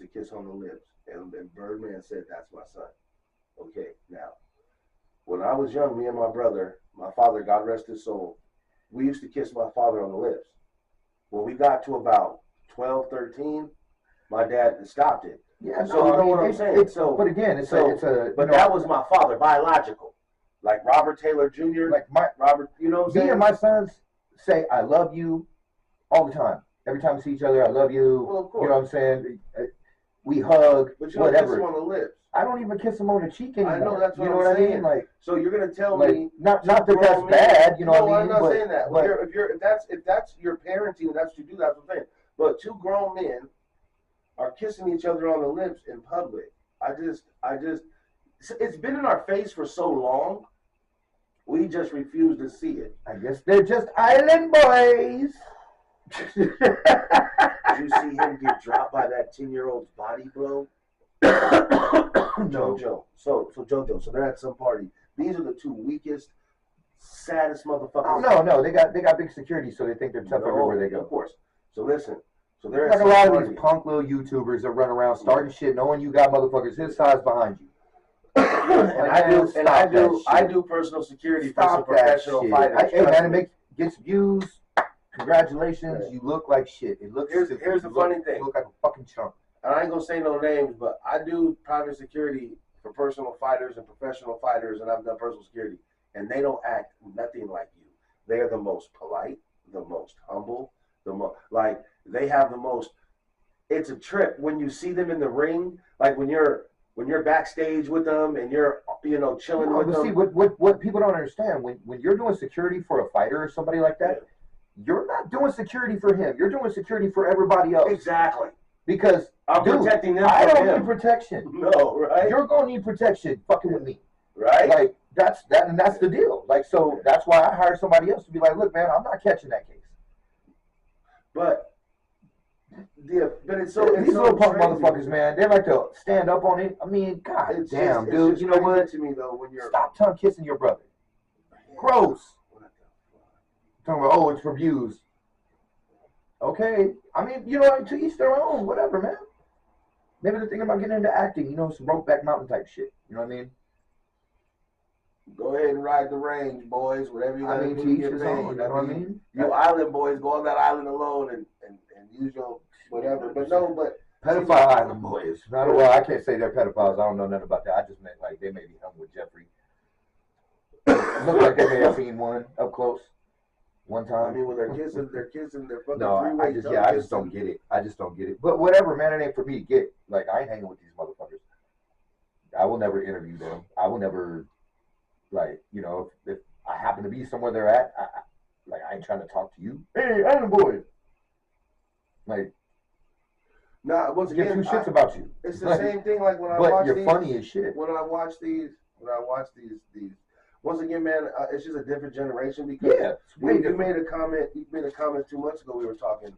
to kiss on the lips. And Birdman said, that's my son. Okay, now, when I was young, me and my brother, my father, God rest his soul, we used to kiss my father on the lips. When we got to about 12, 13, my dad stopped it. Yeah, so you know what I'm saying? But again, it's a but that was my father, biological. Like Robert Taylor Jr. Like Robert, you know what I'm saying? Me and my sons say, I love you all the time. Every time we see each other, I love you. Well, of course. You know what I'm saying? We hug, but you whatever. Don't kiss him on the lips. I don't even kiss him on the cheek anymore. I know, that's what you know I'm what saying. I mean? Like, so you're gonna tell like, me not that that's bad, you know what I mean? I'm not saying that. But if that's your parenting and that's what you do, that's what I'm saying. But two grown men are kissing each other on the lips in public. I just it's been in our face for so long. We just refuse to see it. I guess they're just island boys. Did you see him get dropped by that 10-year-old's body, bro? JoJo. So JoJo. So they're at some party. These are the two weakest, saddest motherfuckers. Oh no, they got big security, so they think they're tough everywhere they go. Of course. So listen. So they're like a lot of these punk little YouTubers that run around starting shit, knowing you got motherfuckers his size behind you. I do personal security for some professional fighters. Hey man, it gets views. Congratulations, right. You look like shit. It looks. Here's the funny thing. You look like a fucking chump. And I ain't gonna say no names, but I do private security for personal fighters and professional fighters, and I've done personal security, and they don't act nothing like you. They are the most polite, the most humble, like they have the most. It's a trip when you see them in the ring, like when you're backstage with them and you're chilling with them. See, what people don't understand when you're doing security for a fighter or somebody like that. Yeah. You're not doing security for him. You're doing security for everybody else. Exactly. Because I'm protecting them. I don't need protection. No, right? You're gonna need protection fucking with me. Right. Like that's the deal. Like so that's why I hired somebody else to be like, look, man, I'm not catching that case. But it's so these little punk motherfuckers, man, they like to stand up on it. I mean, god damn, dude. You know what? To me though, when you're stop tongue kissing your brother. Gross. Talking about, it's for views. Okay. I mean, to each their own. Whatever, man. Maybe they're thinking about getting into acting. Some Brokeback Mountain type shit. You know what I mean? Go ahead and ride the range, boys. Whatever you gotta do to get paid. You know what I mean? You island boys, go on that island alone and use your whatever. But pedophile island boys. Well, I can't say they're pedophiles. I don't know nothing about that. I just meant like they may be hung with Jeffrey. Look like they may have seen one up close. One time. I mean, when they're kissing their fucking I just don't get it. I just don't get it. But whatever, man, it ain't for me to get. Like, I ain't hanging with these motherfuckers. I will never interview them. I will never, if I happen to be somewhere they're at, I ain't trying to talk to you. Hey, Island boy. Like, nah, once again, give two shits about you. It's the same thing. Like when I watch these. But you're funny as shit. When I watch these. Once again, man, it's just a different generation because you made a comment. You made a comment 2 months ago. We were talking,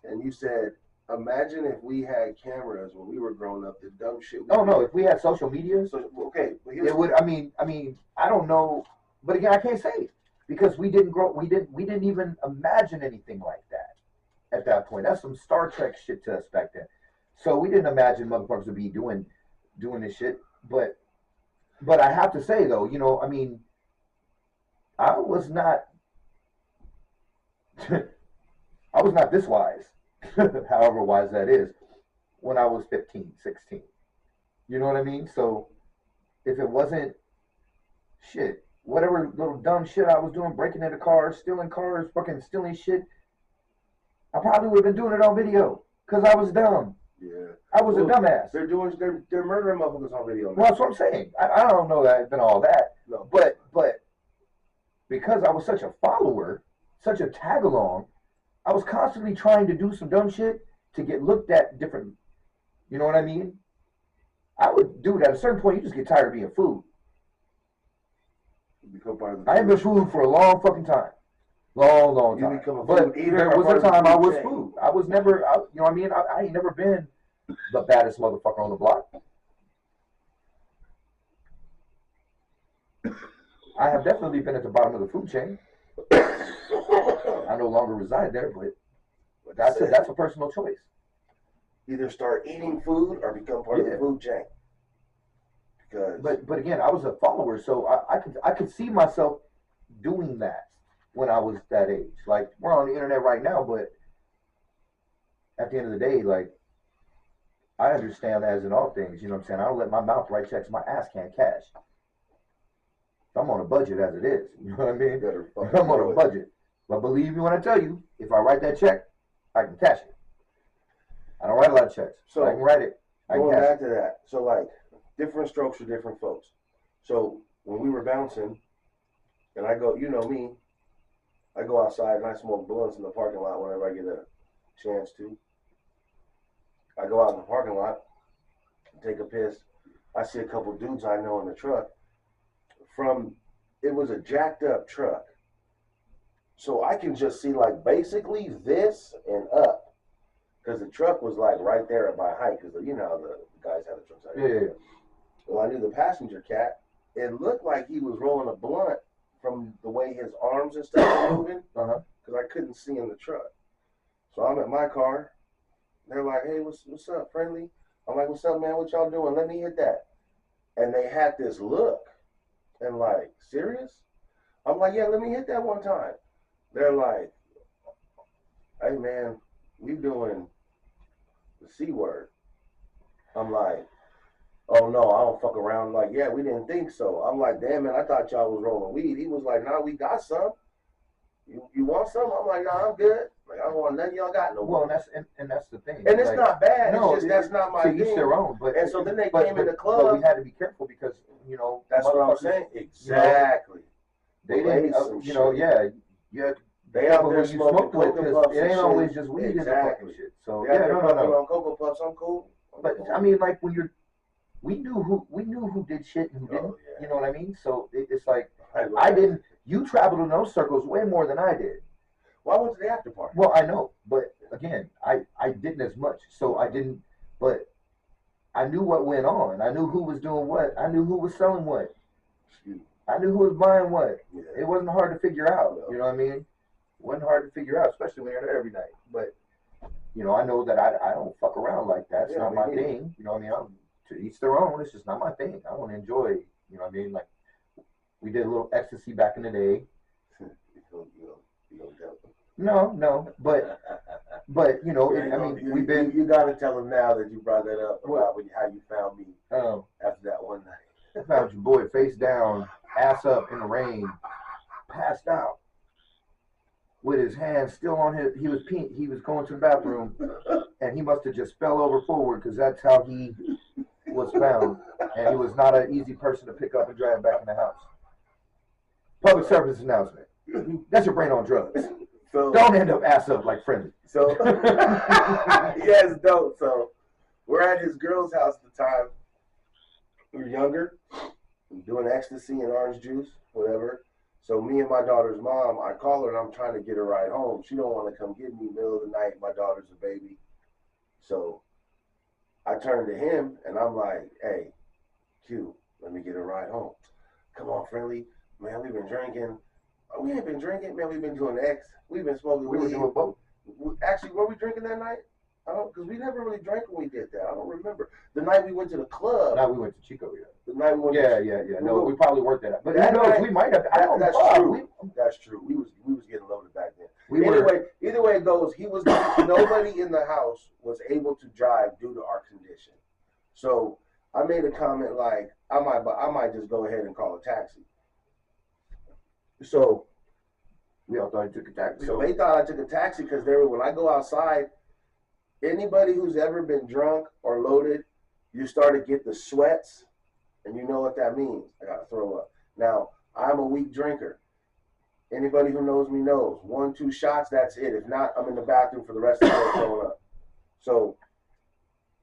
and you said, "Imagine if we had cameras when we were growing up. The dumb shit." No. If we had social media, okay, it would. I mean, I don't know, but again, I can't say because we didn't grow. We didn't even imagine anything like that at that point. That's some Star Trek shit to us back then. So we didn't imagine motherfuckers would be doing this shit, But I have to say, though, I was not this wise, however wise that is, when I was 15, 16. You know what I mean? So if it wasn't shit, whatever little dumb shit I was doing, breaking into cars, fucking stealing shit, I probably would have been doing it on video because I was dumb. Yeah. I was a dumbass. They're murdering motherfuckers on video. Well, that's what I'm saying. I don't know that it's been all that. No. But because I was such a follower, such a tag along, I was constantly trying to do some dumb shit to get looked at different. You know what I mean? I would do it at a certain point. You just get tired of being food. I ain't been food for a long fucking time. Long time. But there was a time I was food. I was never, you know what I mean? I ain't never been the baddest motherfucker on the block. I have definitely been at the bottom of the food chain. I no longer reside there, but that's a personal choice. either start eating food or become part of the food chain. Because but again, I was a follower, so I could see myself doing that when I was that age. Like, we're on the internet right now, but at the end of the day, like, I understand as in all things, you know what I'm saying? I don't let my mouth write checks, my ass can't cash. I'm on a budget as it is. You know what I mean? I'm on a budget. But believe me when I tell you, if I write that check, I can cash it. I don't write a lot of checks. So I can write it. Going back to that, so like, different strokes for different folks. So when we were bouncing, and I go, you know me, I go outside and I smoke blunts in the parking lot whenever I get a chance to. I go out in the parking lot, take a piss. I see a couple dudes I know in the truck. It was a jacked up truck. So I can just see like basically this and up. Because the truck was like right there at my height. Because you know how the guys have the trucks out there. Yeah. Well, I knew the passenger cat. It looked like he was rolling a blunt from the way his arms and stuff were moving. Because I couldn't see in the truck. So I'm at my car. They're like, hey, what's up, friendly? I'm like, what's up, man? What y'all doing? Let me hit that. And they had this look. And like, serious? I'm like, yeah, let me hit that one time. They're like, hey, man, we doing the C word. I'm like, oh, no, I don't fuck around. Like, yeah, we didn't think so. I'm like, damn, man, I thought y'all was rolling weed. He was like, nah, we got some. You want some? I'm like, nah, I'm good. Like, I don't want nothing y'all got no more. Well, and that's the thing. And it's like, not bad. No, it's just that's not my thing. To each their own. But, and so then they came in the club. But we had to be careful because, you know. That's what I'm saying. Exactly. You know, they didn't, you know, yeah. They out there smoking Cocoa Puffs. It ain't always just weed in the fucking shit. So, yeah, no. On Cocoa Puffs, I'm cool. But, I mean, like, when you're. We knew who did shit and who didn't. You know what I mean? So it's like I didn't. You traveled in those circles way more than I did. Well, I went to the after party. Well, I know, but again, I didn't as much. So I didn't. But I knew what went on. I knew who was doing what. I knew who was selling what. I knew who was buying what. Yeah. It wasn't hard to figure out. You know what I mean? It wasn't hard to figure out, especially when you're there every night. But you know, I know that I don't fuck around like that. It's not my thing. You know what I mean? To each their own. It's just not my thing. I want to enjoy. You know what I mean? Like we did a little ecstasy back in the day. No, but you know, I mean, we've been. You got to tell them now that you brought that up about how you found me after that one night. I found your boy face down, ass up in the rain, passed out, with his hands still on his. He was going to the bathroom, and he must have just fell over forward because that's how he was found, and he was not an easy person to pick up and drag back in the house. Public service announcement. That's your brain on drugs. So don't end up ass up like Friendly. So yes, don't. So we're at his girl's house at the time. We were younger, doing ecstasy and orange juice, whatever. So me and my daughter's mom, I call her and I'm trying to get her ride home. She don't want to come get me middle of the night. My daughter's a baby. So I turn to him and I'm like, hey, Q, let me get a ride home. Come on, Friendly. Man, we've been drinking. Oh, we ain't been drinking, man. We've been doing X. We've been smoking weed. We were doing both. Actually, were we drinking that night? I don't, because we never really drank when we did that. I don't remember. The night we went to the club. No, we went to Chico, yeah. The night we went Yeah. No, we probably worked that out. But who knows? We might have. That's true. That's true. We was getting loaded back then. Either way it goes, nobody in the house was able to drive due to our condition. So I made a comment like, I might just go ahead and call a taxi. So we all thought he took a taxi. So they thought I took a taxi because when I go outside, anybody who's ever been drunk or loaded, you start to get the sweats, and you know what that means. I gotta throw up. Now, I'm a weak drinker. Anybody who knows me knows. 1, 2 shots, that's it. If not, I'm in the bathroom for the rest of the day throwing up. So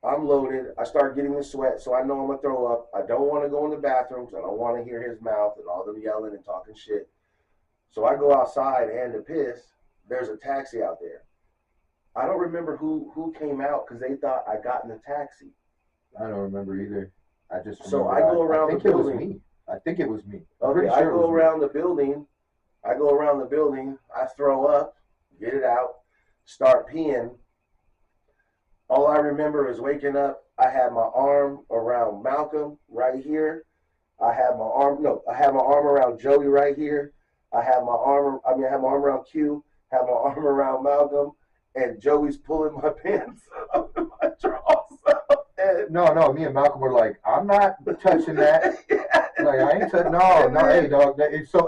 I'm loaded. I start getting the sweat, so I know I'm gonna throw up. I don't want to go in the bathroom because I don't want to hear his mouth and all them yelling and talking shit. So I go outside and to piss. There's a taxi out there. I don't remember who came out because they thought I got in the taxi. I don't remember either. I just so I go around the building. I think it was me. Okay, I go around the building. I throw up, get it out, start peeing. All I remember is waking up. I had my arm around Malcolm right here. I had my arm. No, I had my arm around Joey right here. I had my arm. I mean, I had my arm around Q. Had my arm around Malcolm, and Joey's pulling my pants up in my drawers. No, me and Malcolm were like, I'm not touching that. Yeah. Like, I ain't touching. No, hey, dog. So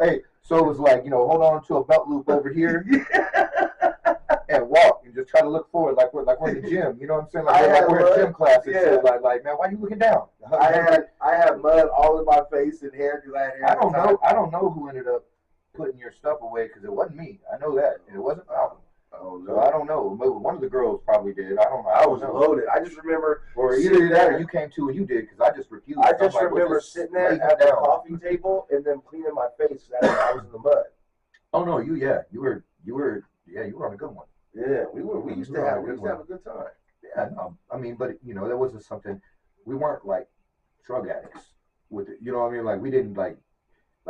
it was like, hold on to a belt loop over here. Yeah. And walk and just try to look forward like we're in the gym. You know what I'm saying? Like we're in gym classes. Yeah. So like, man, why are you looking down? I had mud all in my face and hair because I had hair. I don't know who ended up putting your stuff away because it wasn't me. I know that. And it wasn't Malcolm. So I don't know. One of the girls probably did. I don't know. I was loaded. I just remember. Or either that or you came to and you did because I just refused. I just remember sitting there at the coffee table and then cleaning my face because I was in the mud. Oh no, you were on a good one. Yeah, we used to have a good time. Yeah, no, I mean, but that wasn't something. We weren't like drug addicts with it. You know what I mean? Like we didn't like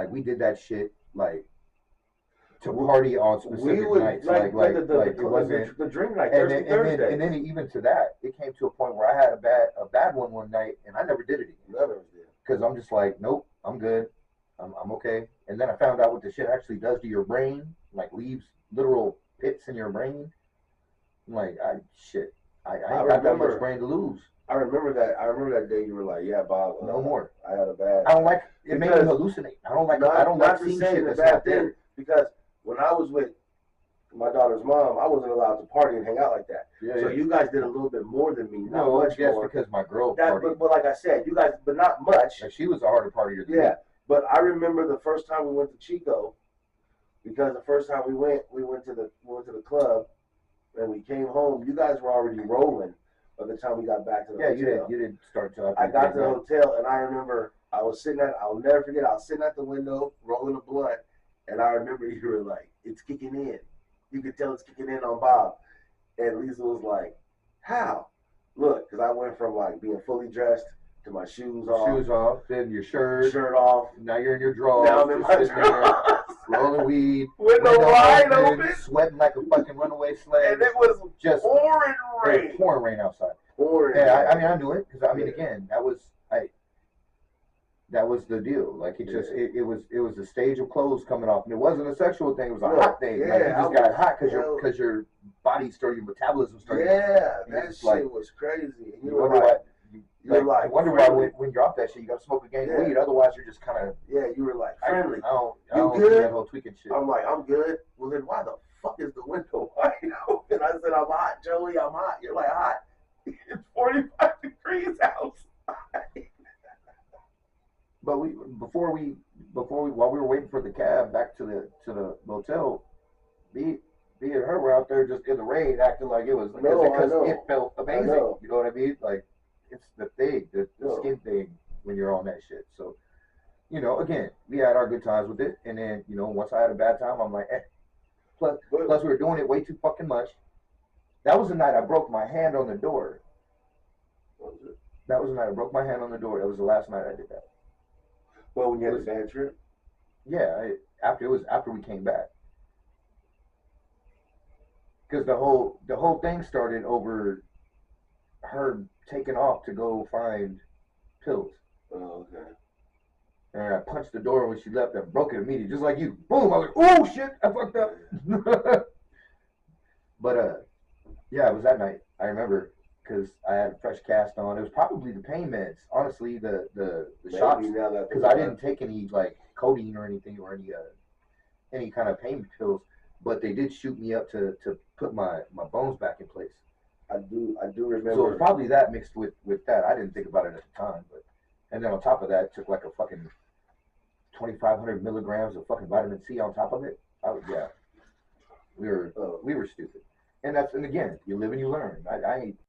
we did that shit like to party on specific nights. Like it wasn't the drink night. And then even to that, it came to a point where I had a bad one night, and I never did it again. None of us did. Because I'm just like, nope, I'm good, I'm okay. And then I found out what the shit actually does to your brain, like leaves literal pits in your brain. I'm like, I ain't got that much brain to lose. I remember that day you were like, yeah, Bob. No more. I had a bad. I don't like it. Made me hallucinate. I don't like seeing shit that's not there. Because when I was with my daughter's mom, I wasn't allowed to party and hang out like that. Yeah, so you guys did a little bit more than me. Not much more. Because my girl partied. But like I said, you guys, but not much. Like she was a harder partier than me. Yeah, but I remember the first time we went to Chico, because the first time we went to the club, and we came home. You guys were already rolling by the time we got back to the hotel. You didn't start till I got to the hotel, and I remember I'll never forget, I was sitting at the window rolling a blunt, and I remember you were like, it's kicking in. You could tell it's kicking in on Bob. And Lisa was like, how? Look, because I went from like being fully dressed to my shoes off. Then your shirt off. Now you're in your drawers. Now I'm in my drawers. Rolling weed. Window wide open. Sweating like a fucking runaway slave. And it was just pouring rain. Pouring rain outside. Pouring rain. I mean, I knew it. Because, I mean, again, that was the deal. Like, it was a stage of clothes coming off. And it wasn't a sexual thing. It was a hot thing. Yeah, like, you just got hot because your body started, your metabolism started. Yeah, that shit was crazy. And you were like, I wonder why when you're off that shit, you got to smoke a gang of weed. Otherwise, you're just kind of. Yeah, you were like friendly. I don't good? That whole tweaking shit. I'm like, I'm good. Well, then why the fuck is the window wide open? I said, I'm hot, Joey. I'm hot. You're like, hot. It's 45 degrees outside. But while we were waiting for the cab back to the motel, me and her were out there just in the rain, acting like it was because it felt amazing. You know what I mean? Like. It's the thing, the skin thing when you're on that shit. So, again, we had our good times with it. And then, once I had a bad time, I'm like, eh. Plus we were doing it way too fucking much. That was the night I broke my hand on the door. That was the night I broke my hand on the door. That was the last night I did that. Well, when you had a bad trip? Yeah, after we came back. Because the whole thing started over her taking off to go find pills. Oh, okay. And I punched the door when she left and broke it immediately, just like you. Boom! I was like, oh shit, I fucked up. But yeah, it was that night. I remember because I had a fresh cast on. It was probably the pain meds. Honestly, the shots, because I didn't take any like codeine or anything or any kind of pain pills. But they did shoot me up to put my bones back in place. I do remember. So it was probably that mixed with that. I didn't think about it at the time, and then on top of that, it took like a fucking 2,500 milligrams of fucking vitamin C on top of it. We were stupid, and again, you live and you learn. I ain't